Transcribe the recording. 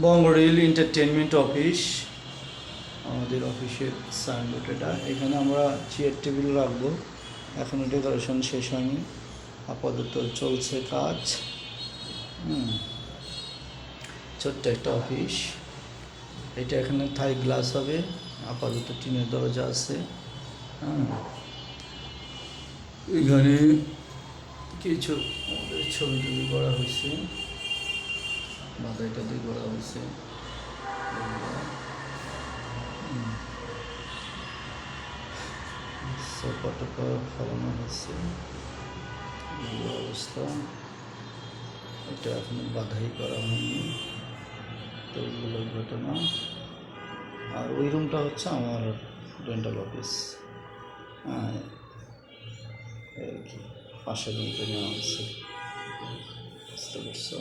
বঙ্গরেল entertainment office আমাদের অফিসের signboard এটা। এখানে আমরা চেয়ার টেবিল রাখবো। এখনও ডেকোরেশন শেষ হয়নি, আপাতত চলছে কাজ। ছোট্ট একটা অফিস এটা। এখানে থাই গ্লাস হবে, আপাতত টিনের দরজা আছে। এখানে কিছু ছবি টবি করা হয়েছে, বাধাইটা দিয়ে করা হয়েছে। সোফা টোফা ফেলানো হয়েছে, অবস্থা। এটা এখনো বাধাই করা হয়নি, তো এইগুলো ঘটনা। আর ওই রুমটা হচ্ছে আমার ডেন্টাল অফিস। আর কি পাশের রুমটা নেওয়া হচ্ছে, বুঝতে পারছো।